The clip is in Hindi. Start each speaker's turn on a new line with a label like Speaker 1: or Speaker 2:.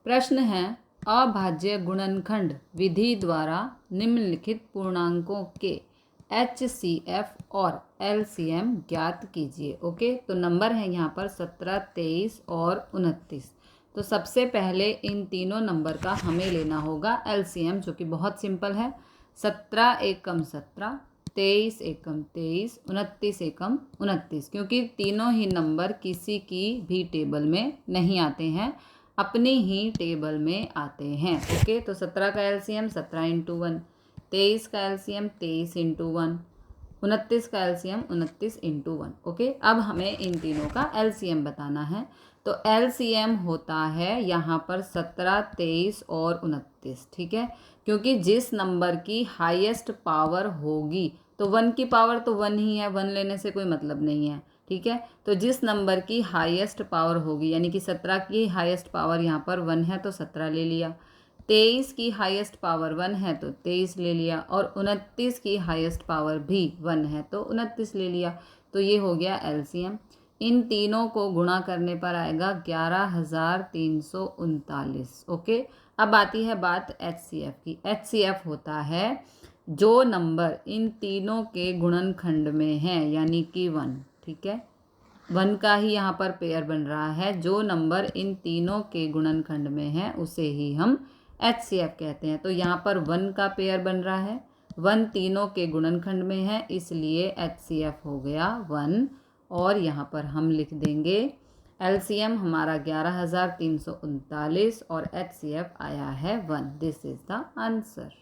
Speaker 1: प्रश्न है, अभाज्य गुणनखंड विधि द्वारा निम्नलिखित पूर्णांकों के HCF और LCM ज्ञात कीजिए। ओके, तो नंबर है यहाँ पर 17, 23 और 29। तो सबसे पहले इन तीनों नंबर का हमें लेना होगा LCM, जो कि बहुत सिंपल है। 17 एकम 17, 23 एकम 23, 29 एकम 29, क्योंकि तीनों ही नंबर किसी की भी टेबल में नहीं आते हैं, अपनी ही टेबल में आते हैं। ओके, तो 17 का LCM 17 इंटू 1, 23 का LCM 23 इंटू 1, 29 का LCM 29 इंटू 1। ओके, अब हमें इन तीनों का LCM बताना है। तो LCM होता है यहाँ पर 17, 23 और 29। ठीक है, क्योंकि जिस नंबर की हाईएस्ट पावर होगी, तो 1 की पावर तो 1 ही है, 1 लेने से कोई मतलब नहीं है। ठीक है, तो जिस नंबर की हाईएस्ट पावर होगी, यानी कि 17 की हाईएस्ट पावर यहाँ पर 1 है तो 17 ले लिया, 23 की हाईएस्ट पावर 1 है तो 23 ले लिया, और 29 की हाईएस्ट पावर भी 1 है तो 29 ले लिया। तो ये हो गया LCM। इन तीनों को गुणा करने पर आएगा 11,339। ओके, अब आती है बात HCF की। HCF होता है जो नंबर इन तीनों के गुणनखंड में है, यानी कि 1। ठीक है, 1 का ही यहाँ पर पेयर बन रहा है। जो नंबर इन तीनों के गुणनखंड में है उसे ही हम HCF कहते हैं। तो यहाँ पर 1 का पेयर बन रहा है, 1 तीनों के गुणनखंड में है, इसलिए HCF हो गया 1। और यहाँ पर हम लिख देंगे LCM हमारा 11,339 और HCF आया है 1। This is the answer.